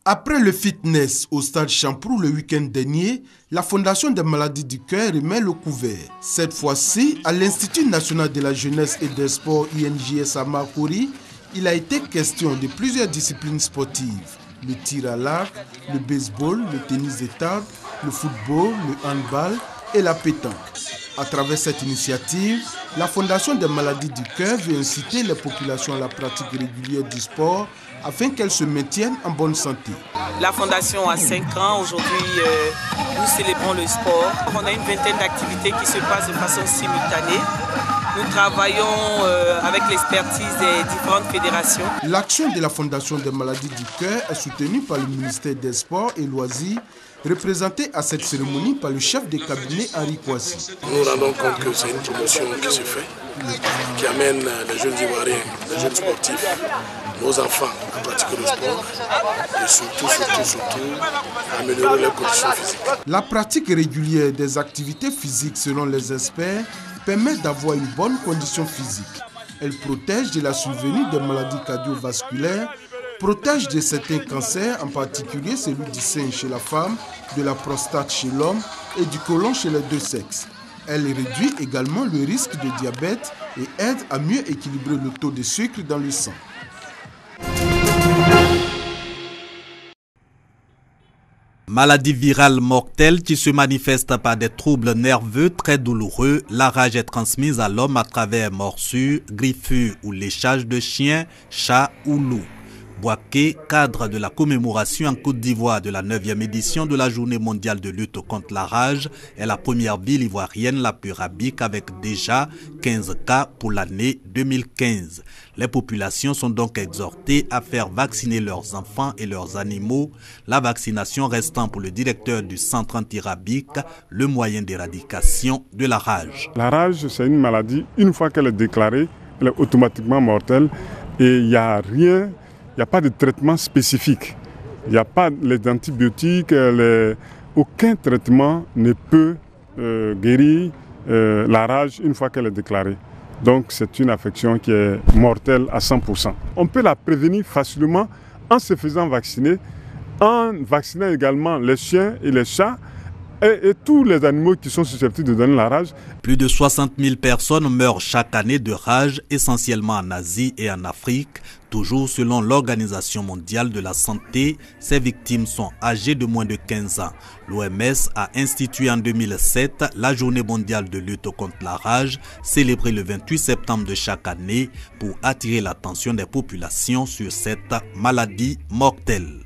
Après le fitness au stade Champrou le week-end dernier, la Fondation des maladies du cœur remet le couvert. Cette fois-ci, à l'Institut national de la jeunesse et des sports INJS à Makori, il a été question de plusieurs disciplines sportives. Le tir à l'arc, le baseball, le tennis de table, le football, le handball et la pétanque. À travers cette initiative, la Fondation des maladies du cœur veut inciter les populations à la pratique régulière du sport afin qu'elles se maintiennent en bonne santé. La Fondation a 5 ans. Aujourd'hui, nous célébrons le sport. On a une vingtaine d'activités qui se passent de façon simultanée. Nous travaillons avec l'expertise des différentes fédérations. L'action de la Fondation des maladies du cœur est soutenue par le ministère des Sports et Loisirs, représenté à cette cérémonie par le chef de cabinet Henri Kouassi. Nous nous rendons compte que c'est une promotion qui se fait, qui amène les jeunes Ivoiriens, les jeunes sportifs, nos enfants à pratiquer le sport et surtout à améliorer leurs conditions physiques. La pratique régulière des activités physiques selon les experts permet d'avoir une bonne condition physique. Elle protège de la survenue des maladies cardiovasculaires, protège de certains cancers, en particulier celui du sein chez la femme, de la prostate chez l'homme et du côlon chez les deux sexes. Elle réduit également le risque de diabète et aide à mieux équilibrer le taux de sucre dans le sang. Maladie virale mortelle qui se manifeste par des troubles nerveux très douloureux, la rage est transmise à l'homme à travers morsures, griffures ou léchage de chiens, chats ou loups. Bouaké, cadre de la commémoration en Côte d'Ivoire de la 9e édition de la Journée mondiale de lutte contre la rage, est la première ville ivoirienne la plus rabique avec déjà 15 cas pour l'année 2015. Les populations sont donc exhortées à faire vacciner leurs enfants et leurs animaux, la vaccination restant pour le directeur du centre antirabique le moyen d'éradication de la rage. La rage, c'est une maladie, une fois qu'elle est déclarée, elle est automatiquement mortelle et il n'y a rien. Il n'y a pas de traitement spécifique. Il n'y a pas les antibiotiques, aucun traitement ne peut guérir la rage une fois qu'elle est déclarée. Donc c'est une affection qui est mortelle à 100%. On peut la prévenir facilement en se faisant vacciner, en vaccinant également les chiens et les chats, et tous les animaux qui sont susceptibles de donner la rage. Plus de 60 000 personnes meurent chaque année de rage, essentiellement en Asie et en Afrique. Toujours selon l'Organisation mondiale de la santé, ces victimes sont âgées de moins de 15 ans. L'OMS a institué en 2007 la Journée mondiale de lutte contre la rage, célébrée le 28 septembre de chaque année pour attirer l'attention des populations sur cette maladie mortelle.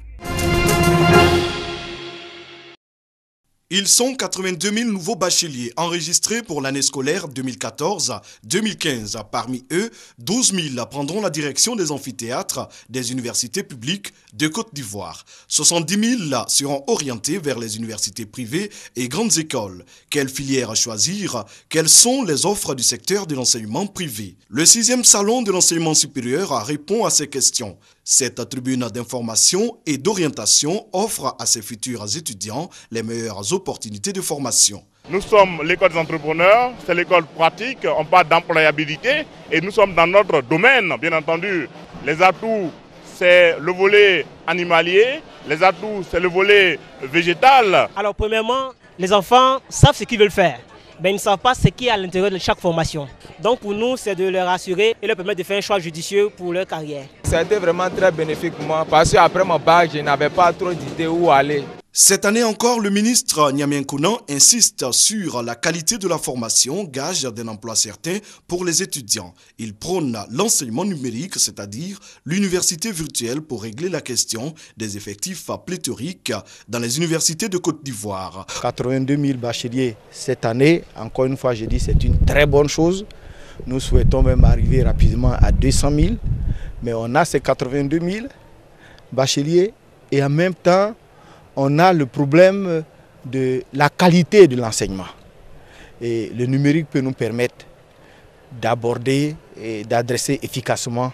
Ils sont 82 000 nouveaux bacheliers enregistrés pour l'année scolaire 2014-2015. Parmi eux, 12 000 prendront la direction des amphithéâtres des universités publiques de Côte d'Ivoire. 70 000 seront orientés vers les universités privées et grandes écoles. Quelle filière choisir? Quelles sont les offres du secteur de l'enseignement privé? Le 6e salon de l'enseignement supérieur répond à ces questions. Cette tribune d'information et d'orientation offre à ses futurs étudiants les meilleures opportunités de formation. Nous sommes l'école des entrepreneurs, c'est l'école pratique, on parle d'employabilité et nous sommes dans notre domaine, bien entendu. Les atouts, c'est le volet animalier, les atouts, c'est le volet végétal. Alors premièrement, les enfants savent ce qu'ils veulent faire, mais ils ne savent pas ce qu'il y a à l'intérieur de chaque formation. Donc pour nous, c'est de leur assurer et leur permettre de faire un choix judicieux pour leur carrière. Ça a été vraiment très bénéfique pour moi parce qu'après mon bac, je n'avais pas trop d'idées où aller. Cette année encore, le ministre Niamien Kounan insiste sur la qualité de la formation, gage d'un emploi certain pour les étudiants. Il prône l'enseignement numérique, c'est-à-dire l'université virtuelle pour régler la question des effectifs pléthoriques dans les universités de Côte d'Ivoire. 82 000 bacheliers cette année, encore une fois je dis c'est une très bonne chose. Nous souhaitons même arriver rapidement à 200 000, mais on a ces 82 000 bacheliers et en même temps on a le problème de la qualité de l'enseignement. Et le numérique peut nous permettre d'aborder et d'adresser efficacement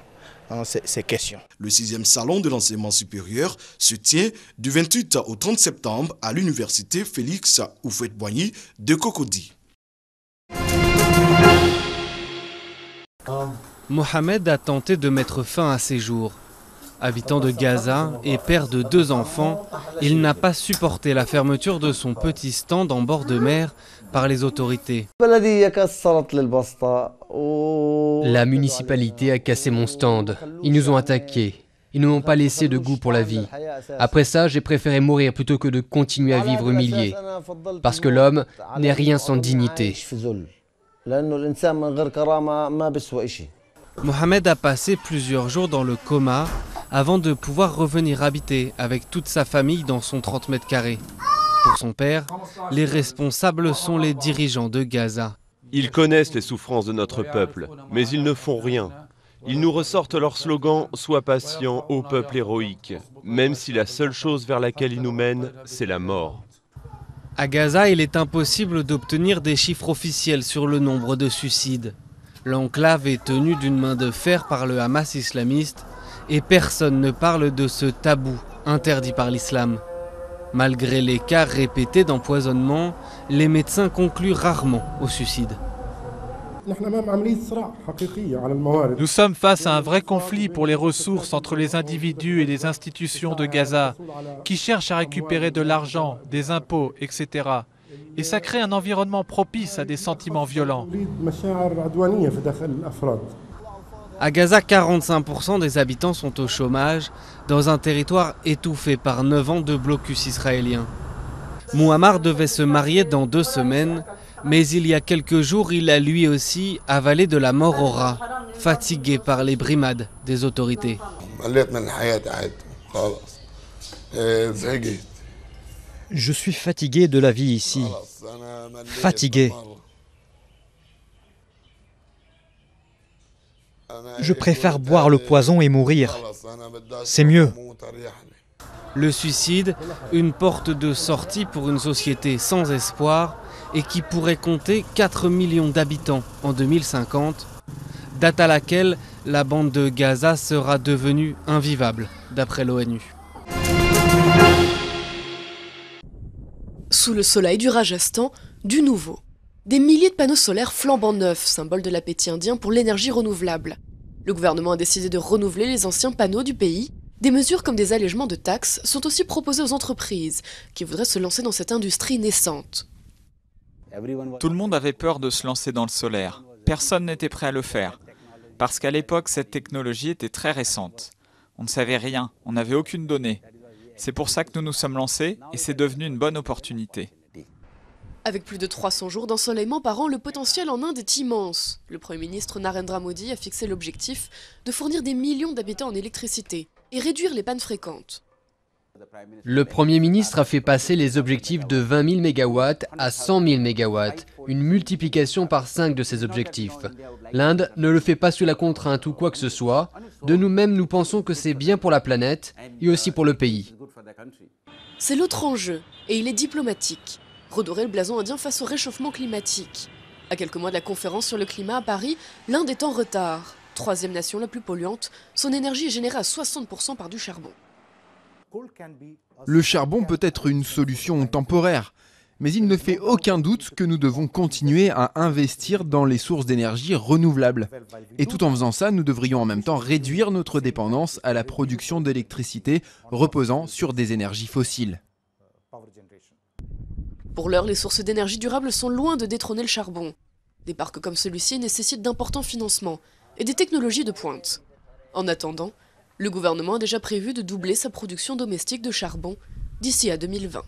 ces questions. Le 6e salon de l'enseignement supérieur se tient du 28 au 30 septembre à l'université Félix Houphouët-Boigny de Cocody. Mohamed a tenté de mettre fin à ses jours. Habitant de Gaza et père de 2 enfants, il n'a pas supporté la fermeture de son petit stand en bord de mer par les autorités. La municipalité a cassé mon stand. Ils nous ont attaqués. Ils ne m'ont pas laissé de goût pour la vie. Après ça, j'ai préféré mourir plutôt que de continuer à vivre humilié. Parce que l'homme n'est rien sans dignité. Mohamed a passé plusieurs jours dans le coma avant de pouvoir revenir habiter avec toute sa famille dans son 30 mètres carrés. Pour son père, les responsables sont les dirigeants de Gaza. Ils connaissent les souffrances de notre peuple, mais ils ne font rien. Ils nous ressortent leur slogan « Sois patient, ô peuple héroïque », même si la seule chose vers laquelle ils nous mènent, c'est la mort. À Gaza, il est impossible d'obtenir des chiffres officiels sur le nombre de suicides. L'enclave est tenue d'une main de fer par le Hamas islamiste et personne ne parle de ce tabou interdit par l'islam. Malgré les cas répétés d'empoisonnement, les médecins concluent rarement au suicide. Nous sommes face à un vrai conflit pour les ressources entre les individus et les institutions de Gaza, qui cherchent à récupérer de l'argent, des impôts, etc. Et ça crée un environnement propice à des sentiments violents. À Gaza, 45% des habitants sont au chômage, dans un territoire étouffé par 9 ans de blocus israélien. Mouammar devait se marier dans 2 semaines, mais il y a quelques jours, il a lui aussi avalé de la mort au rat, fatigué par les brimades des autorités. Je suis fatigué de la vie ici. Fatigué. Je préfère boire le poison et mourir. C'est mieux. Le suicide, une porte de sortie pour une société sans espoir et qui pourrait compter 4 millions d'habitants en 2050, date à laquelle la bande de Gaza sera devenue invivable, d'après l'ONU. Sous le soleil du Rajasthan, du nouveau. Des milliers de panneaux solaires flambant neufs, symbole de l'appétit indien pour l'énergie renouvelable. Le gouvernement a décidé de renouveler les anciens panneaux du pays. Des mesures comme des allègements de taxes sont aussi proposées aux entreprises qui voudraient se lancer dans cette industrie naissante. Tout le monde avait peur de se lancer dans le solaire. Personne n'était prêt à le faire. Parce qu'à l'époque, cette technologie était très récente. On ne savait rien, on n'avait aucune donnée. C'est pour ça que nous nous sommes lancés et c'est devenu une bonne opportunité. Avec plus de 300 jours d'ensoleillement par an, le potentiel en Inde est immense. Le Premier ministre Narendra Modi a fixé l'objectif de fournir des millions d'habitants en électricité et réduire les pannes fréquentes. Le Premier ministre a fait passer les objectifs de 20 000 MW à 100 000 MW, une multiplication par 5 de ces objectifs. L'Inde ne le fait pas sous la contrainte ou quoi que ce soit. De nous-mêmes, nous pensons que c'est bien pour la planète et aussi pour le pays. C'est l'autre enjeu, et il est diplomatique. Redorer le blason indien face au réchauffement climatique. À quelques mois de la conférence sur le climat à Paris, l'Inde est en retard. 3e nation la plus polluante, son énergie est générée à 60% par du charbon. Le charbon peut être une solution temporaire, mais il ne fait aucun doute que nous devons continuer à investir dans les sources d'énergie renouvelables. Et tout en faisant ça, nous devrions en même temps réduire notre dépendance à la production d'électricité reposant sur des énergies fossiles. Pour l'heure, les sources d'énergie durables sont loin de détrôner le charbon. Des parcs comme celui-ci nécessitent d'importants financements et des technologies de pointe. En attendant, le gouvernement a déjà prévu de doubler sa production domestique de charbon d'ici à 2020.